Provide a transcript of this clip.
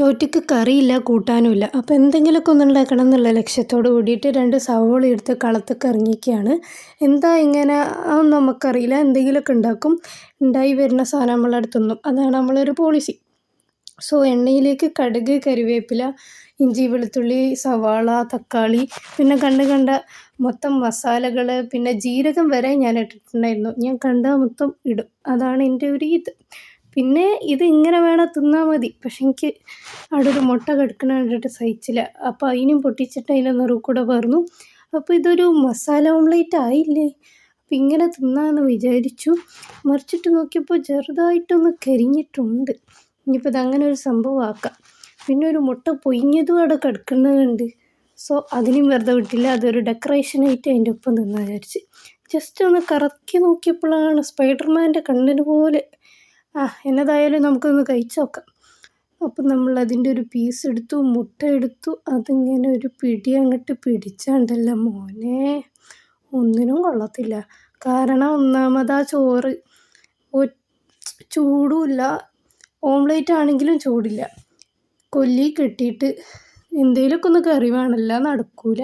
ചോറ്റക്ക് കറിയില്ല കൂട്ടാനുമില്ല. അപ്പോൾ എന്തെങ്കിലുമൊക്കെ ഒന്ന് ഉണ്ടാക്കണം എന്നുള്ള ലക്ഷ്യത്തോട് കൂടിയിട്ട് 2 സവോള എടുത്ത് കളത്തേക്ക് ഇറങ്ങിയിരിക്കുകയാണ്. എന്താ ഇങ്ങനെ അതൊന്നും നമുക്കറിയില്ല. എന്തെങ്കിലുമൊക്കെ ഉണ്ടാക്കും. ഉണ്ടായി വരുന്ന സാധനം നമ്മളടുത്ത് തിന്നും. അതാണ് നമ്മളൊരു പോളിസി. സോ എണ്ണയിലേക്ക് കടുക്, കരിവേപ്പില, ഇഞ്ചി, വെളുത്തുള്ളി, സവാള, തക്കാളി, പിന്നെ കണ്ട മൊത്തം മസാലകൾ, പിന്നെ ജീരകം വരെ ഞാൻ ഇട്ടിട്ടുണ്ടായിരുന്നു. ഞാൻ കണ്ട മൊത്തം ഇടും. അതാണ് എൻ്റെ ഒരു ഇത്. പിന്നെ ഇത് ഇങ്ങനെ വേണം തിന്നാൽ മതി. പക്ഷെ എനിക്ക് അവിടെ ഒരു മുട്ട കിടക്കണ കണ്ടിട്ട് സഹിച്ചില്ല. അപ്പോൾ അതിനും പൊട്ടിച്ചിട്ട് അതിൻ്റെ നെറുകെ കൂടെ പറഞ്ഞു. അപ്പോൾ ഇതൊരു മസാല ഓംലേറ്റ് ആയില്ലേ. അപ്പം ഇങ്ങനെ തിന്നാമെന്ന് വിചാരിച്ചു. മറിച്ചിട്ട് നോക്കിയപ്പോൾ ചെറുതായിട്ടൊന്ന് കരിഞ്ഞിട്ടുണ്ട്. ഇനിയിപ്പോൾ ഇതങ്ങനെ ഒരു സംഭവമാക്കാം. പിന്നെ ഒരു മുട്ട പൊയിഞ്ഞതും അവിടെ കിടക്കുന്നുണ്ട്. സോ അതിനും വെറുതെ വിട്ടില്ല. അതൊരു ഡെക്കറേഷനായിട്ട് അതിൻ്റെ ഒപ്പം തിന്നാൻ വിചാരിച്ച്. ജസ്റ്റ് ഒന്ന് കറക്കി നോക്കിയപ്പോഴാണ് സ്പൈഡർമാൻ്റെ കണ്ണിന് പോലെ. എന്നതായാലും നമുക്കൊന്ന് കഴിച്ച് നോക്കാം. അപ്പം നമ്മൾ അതിൻ്റെ ഒരു പീസ് എടുത്തു, മുട്ട എടുത്തു. അതിങ്ങനെ ഒരു പിടി അങ്ങോട്ട് പിടിച്ചാണ്ടല്ലോ മോനെ, ഒന്നിനും കൊള്ളത്തില്ല. കാരണം ഒന്നാമതാ ചോറ് ചൂടുമില്ല, ഓംലേറ്റ് ആണെങ്കിലും ചൂടില്ല. കൊല്ലി കെട്ടിയിട്ട് എന്തെങ്കിലുമൊക്കെ ഒന്ന് കറി വേണമല്ലോ, നടക്കൂല.